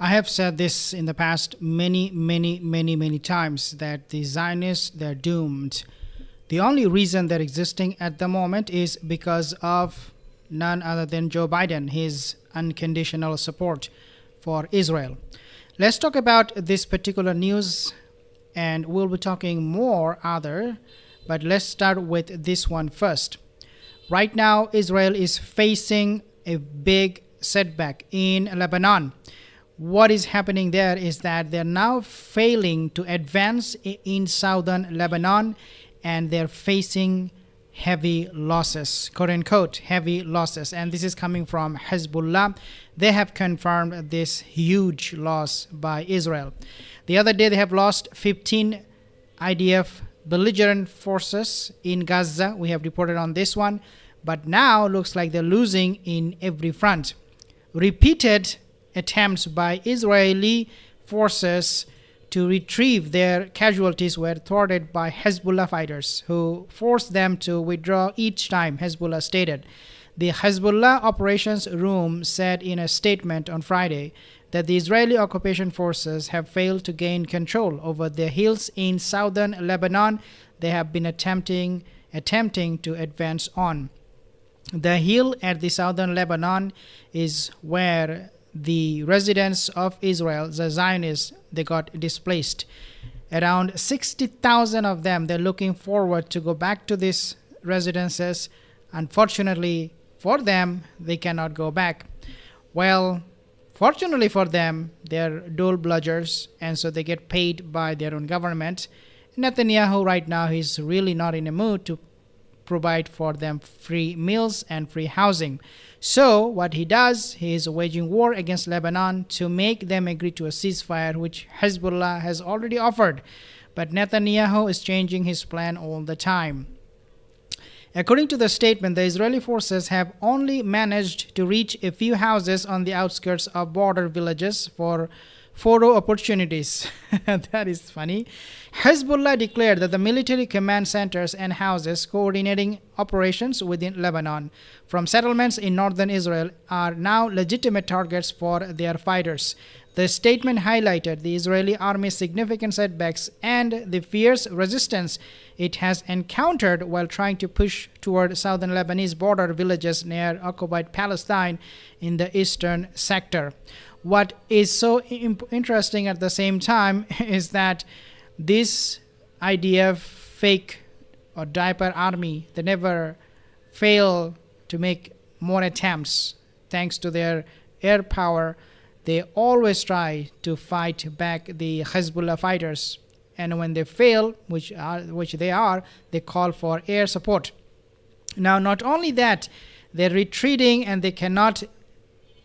I have said this in the past many times that the Zionists, they're doomed. The only reason they're existing at the moment is because of none other than Joe Biden, his unconditional support for Israel. Let's talk about this particular news, and we'll be talking more other, but let's start with this one first. Right now, Israel is facing a big setback in Lebanon. What is happening there is that they're now failing to advance in southern Lebanon, and they're facing heavy losses, quote unquote, heavy losses. And this is coming from Hezbollah. They have confirmed this huge loss by Israel. The other day, they have lost 15 IDF belligerent forces in Gaza. We have reported on this one. But now looks like they're losing in every front. Repeated attempts by Israeli forces to retrieve their casualties were thwarted by Hezbollah fighters, who forced them to withdraw each time, Hezbollah stated. The Hezbollah Operations Room said in a statement on Friday that the Israeli occupation forces have failed to gain control over the hills in southern Lebanon they have been attempting to advance on. The hill at the southern Lebanon is where the residents of Israel, the Zionists, they got displaced. Around 60,000 of them, they're looking forward to go back to these residences. Unfortunately for them, they cannot go back. Well, fortunately for them, they're dole bludgers, and so they get paid by their own government. Netanyahu right now, he's really not in a mood to provide for them free meals and free housing. So what he does, he is waging war against Lebanon to make them agree to a ceasefire, which Hezbollah has already offered. But Netanyahu is changing his plan all the time. According to the statement, the Israeli forces have only managed to reach a few houses on the outskirts of border villages for photo opportunities. That is funny. Hezbollah declared that the military command centers and houses coordinating operations within Lebanon from settlements in northern Israel are now legitimate targets for their fighters. The statement highlighted the Israeli army's significant setbacks and the fierce resistance it has encountered while trying to push toward southern Lebanese border villages near occupied Palestine in the eastern sector. What is so interesting at the same time is that this IDF fake or diaper army, they never fail to make more attempts. Thanks to their air power, they always try to fight back the Hezbollah fighters. And when they fail, which they are, they call for air support. Now, not only that, they're retreating and they cannot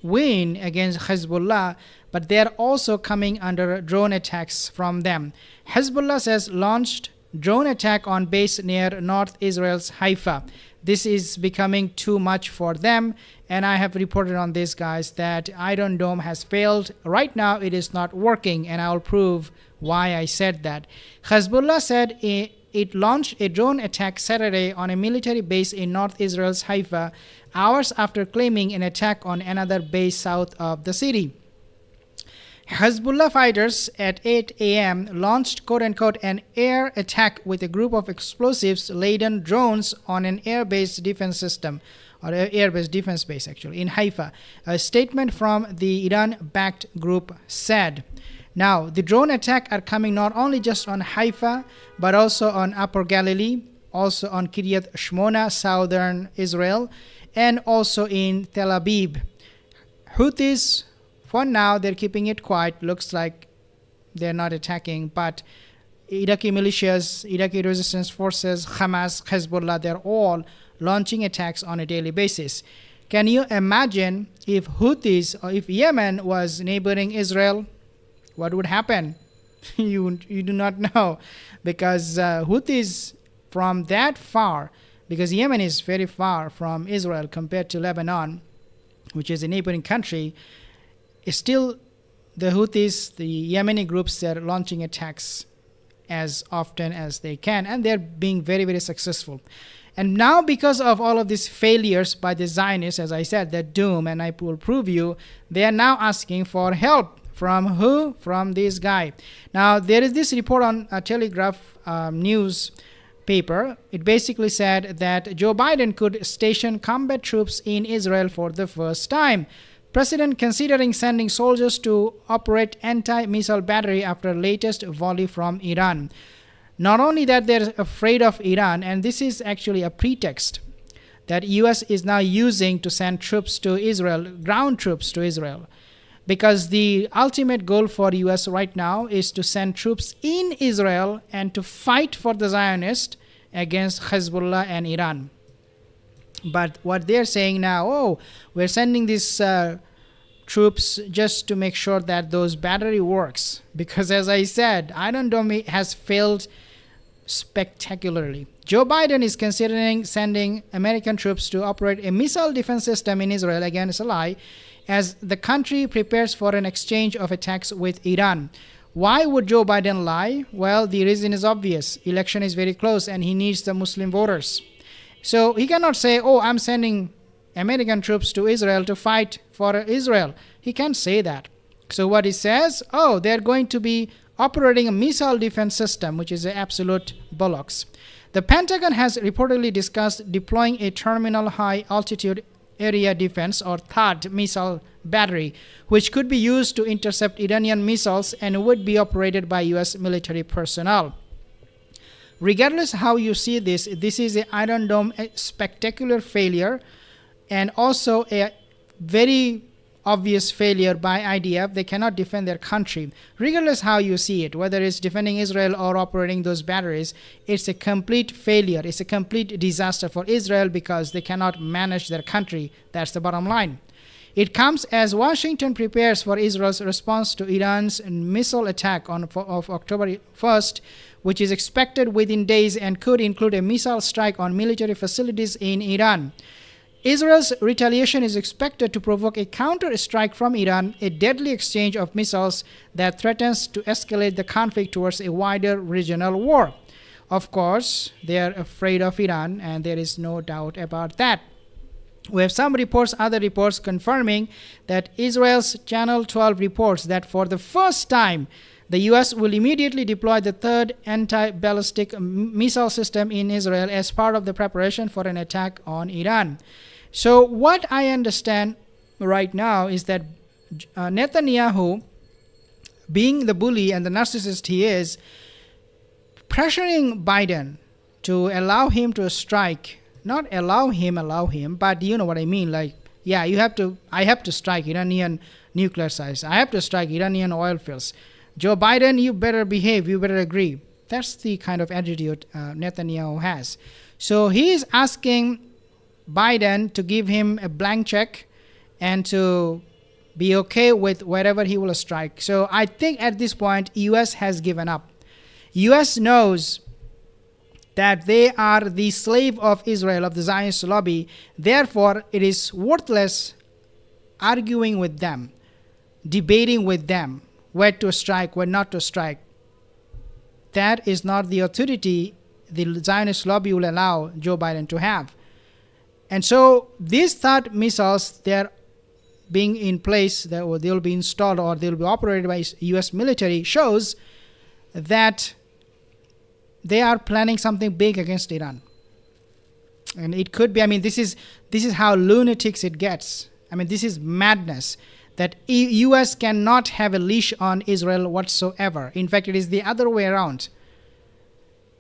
win against Hezbollah, but they are also coming under drone attacks from them. Hezbollah says launched drone attack on base near North Israel's Haifa. This is becoming too much for them, and I have reported on this, guys, that Iron Dome has failed. Right now it is not working, and I will prove why I said that. Hezbollah said it launched a drone attack Saturday on a military base in North Israel's Haifa, hours after claiming an attack on another base south of the city. Hezbollah fighters at 8 a.m. launched quote-unquote an air attack with a group of explosives-laden drones on an air-based defense system, or air-based defense base actually, in Haifa. A statement from the Iran-backed group said. Now, the drone attack are coming not only just on Haifa, but also on Upper Galilee, also on Kiryat Shmona, southern Israel, and also in Tel Aviv. Houthis, for now, they're keeping it quiet. Looks like they're not attacking, but Iraqi militias, Iraqi resistance forces, Hamas, Hezbollah, they're all launching attacks on a daily basis. Can you imagine if Houthis or if Yemen was neighboring Israel? What would happen? you do not know, because Houthis from that far, because Yemen is very far from Israel compared to Lebanon, which is a neighboring country, still the Houthis, the Yemeni groups, they're launching attacks as often as they can, and they're being very, very successful. And now, because of all of these failures by the Zionists, as I said, they're doomed, and I will prove you, they are now asking for help From who? From this guy. Now, there is this report on a Telegraph news paper. It basically said that Joe Biden could station combat troops in Israel for the first time. President considering sending soldiers to operate anti-missile battery after latest volley from Iran. Not only that, they're afraid of Iran, and this is actually a pretext that US is now using to send troops to Israel, ground troops to Israel. Because the ultimate goal for US right now is to send troops in Israel and to fight for the Zionists against Hezbollah and Iran. But what they're saying now, oh, we're sending these troops just to make sure that those battery works. Because as I said, Iron Dome has failed spectacularly. Joe Biden is considering sending American troops to operate a missile defense system in Israel, again it's a lie, as the country prepares for an exchange of attacks with Iran. Why would Joe Biden lie? Well, the reason is obvious. Election is very close and he needs the Muslim voters. So he cannot say, oh, I'm sending American troops to Israel to fight for Israel. He can't say that. So what he says, oh, they're going to be operating a missile defense system, which is an absolute bollocks. The Pentagon has reportedly discussed deploying a terminal high altitude area defense or THAAD missile battery, which could be used to intercept Iranian missiles and would be operated by US military personnel. Regardless how you see this, this is an Iron Dome spectacular failure and also a very obvious failure by IDF. They cannot defend their country. Regardless how you see it, whether it's defending Israel or operating those batteries, it's a complete failure. It's a complete disaster for Israel because they cannot manage their country. That's the bottom line. It comes as Washington prepares for Israel's response to Iran's missile attack of October 1st, which is expected within days and could include a missile strike on military facilities in Iran. Israel's retaliation is expected to provoke a counter-strike from Iran, a deadly exchange of missiles that threatens to escalate the conflict towards a wider regional war. Of course, they are afraid of Iran, and there is no doubt about that. We have some reports, other reports confirming that Israel's Channel 12 reports that for the first time, the US will immediately deploy the third anti-ballistic missile system in Israel as part of the preparation for an attack on Iran. So what I understand right now is that Netanyahu, being the bully and the narcissist he is, pressuring Biden to allow him to strike, not allow him, but you know what I mean, like, yeah, I have to strike Iranian nuclear sites. I have to strike Iranian oil fields. Joe Biden, you better behave, you better agree. That's the kind of attitude Netanyahu has. So he is asking Biden to give him a blank check and to be okay with whatever he will strike. So I think at this point, US has given up. US knows that they are the slave of Israel, of the Zionist lobby. Therefore, it is worthless arguing with them, debating with them, where to strike, where not to strike. That is not the authority the Zionist lobby will allow Joe Biden to have. And so these THAAD missiles, they're being in place, they'll be installed or they'll be operated by US military, shows that they are planning something big against Iran. And it could be, this is how lunatics it gets. This is madness. That US cannot have a leash on Israel whatsoever. In fact, it is the other way around.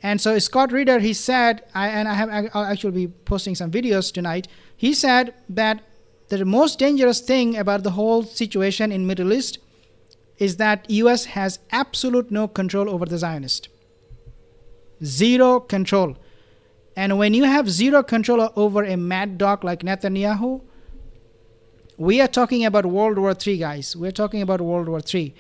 And so Scott Reeder, he said, I'll actually be posting some videos tonight. He said that the most dangerous thing about the whole situation in Middle East is that US has absolute no control over the Zionist. Zero control. And when you have zero control over a mad dog like Netanyahu, we are talking about World War III, guys. We're talking about World War III.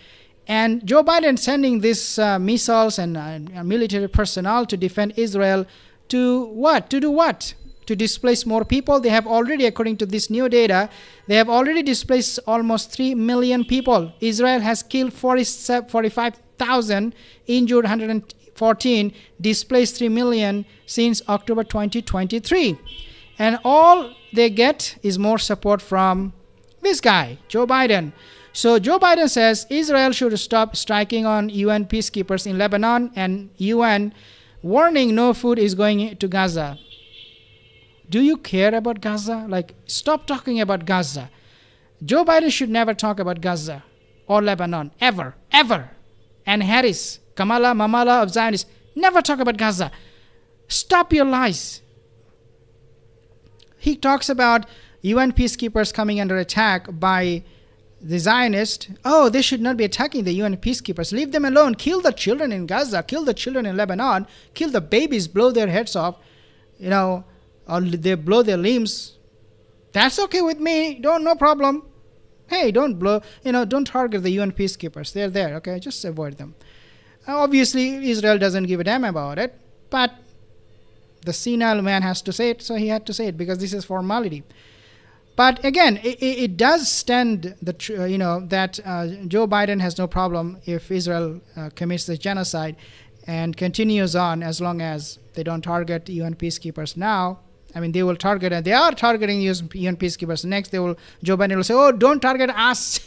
And Joe Biden sending these missiles and military personnel to defend Israel to what? To do what? To displace more people. They have already, according to this new data, they have already displaced almost 3 million people. Israel has killed 45,000, injured 114, displaced 3 million since October 2023. And all they get is more support from this guy, Joe Biden. So Joe Biden says Israel should stop striking on UN peacekeepers in Lebanon, and UN warning no food is going to Gaza. Do you care about Gaza? Like, stop talking about Gaza. Joe Biden should never talk about Gaza or Lebanon, ever, ever. And Harris, Kamala, Mamala of Zionists, never talk about Gaza. Stop your lies. He talks about UN peacekeepers coming under attack by the Zionists. Oh, they should not be attacking the UN peacekeepers. Leave them alone. Kill the children in Gaza. Kill the children in Lebanon. Kill the babies. Blow their heads off. Or they blow their limbs. That's okay with me. No problem. Hey, don't target the UN peacekeepers. They're there, okay? Just avoid them. Obviously, Israel doesn't give a damn about it, but the senile man has to say it, so he had to say it because this is formality. But again, it does stand that Joe Biden has no problem if Israel commits the genocide and continues on as long as they don't target UN peacekeepers now. I mean, they will target, and they are targeting UN peacekeepers. Next, Joe Biden will say, oh, don't target us.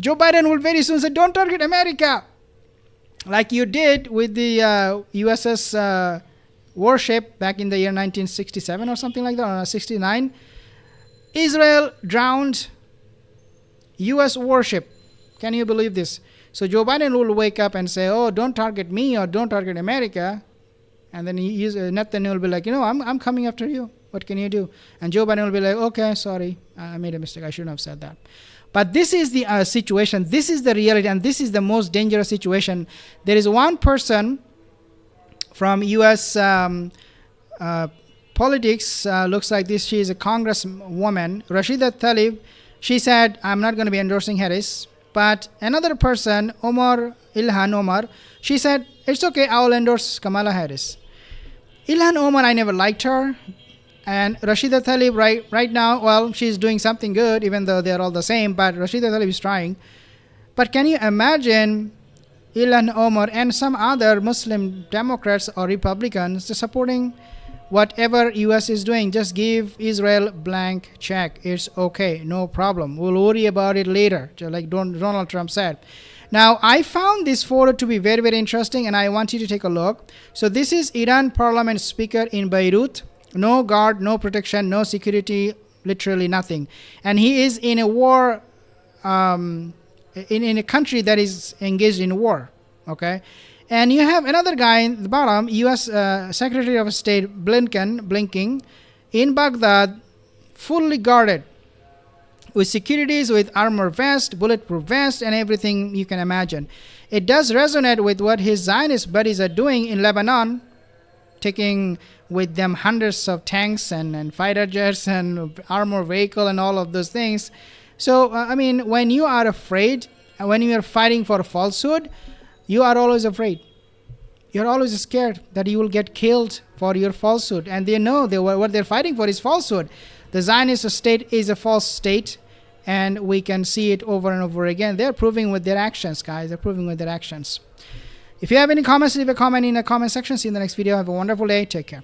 Joe Biden will very soon say, don't target America. Like you did with the USS warship back in the year 1967 or something like that, or 69. Israel drowned US warship. Can you believe this? So Joe Biden will wake up and say, oh, don't target me or don't target America. And then Netanyahu will be like, I'm coming after you. What can you do? And Joe Biden will be like, okay, sorry, I made a mistake. I shouldn't have said that. But this is the situation. This is the reality, and this is the most dangerous situation. There is one person from U.S. Politics, looks like this. She is a congresswoman, Rashida Tlaib. She said, I'm not going to be endorsing Harris. But another person, Ilhan Omar, she said, it's okay, I will endorse Kamala Harris. Ilhan Omar, I never liked her. And Rashida Tlaib right now, well, she's doing something good, even though they're all the same, but Rashida Tlaib is trying. But can you imagine Ilhan Omar and some other Muslim Democrats or Republicans supporting whatever U.S. is doing? Just give Israel blank check. It's okay, no problem. We'll worry about it later, just like Donald Trump said. Now, I found this photo to be very, very interesting, and I want you to take a look. So this is Iran parliament speaker in Beirut. No guard, no protection, no security, literally nothing. And he is in a war, in a country that is engaged in war, okay? And you have another guy in the bottom, U.S. Secretary of State blinking in Baghdad, fully guarded, with securities, with armor vest, bulletproof vest, and everything you can imagine. It does resonate with what his Zionist buddies are doing in Lebanon, taking with them hundreds of tanks and fighter jets and armor vehicle and all of those things. So, when you are afraid, when you are fighting for falsehood, you are always afraid. You're always scared that you will get killed for your falsehood. And they know what they're fighting for is falsehood. The Zionist state is a false state, and we can see it over and over again. They're proving with their actions, guys. They're proving with their actions. If you have any comments, leave a comment in the comment section. See you in the next video. Have a wonderful day. Take care.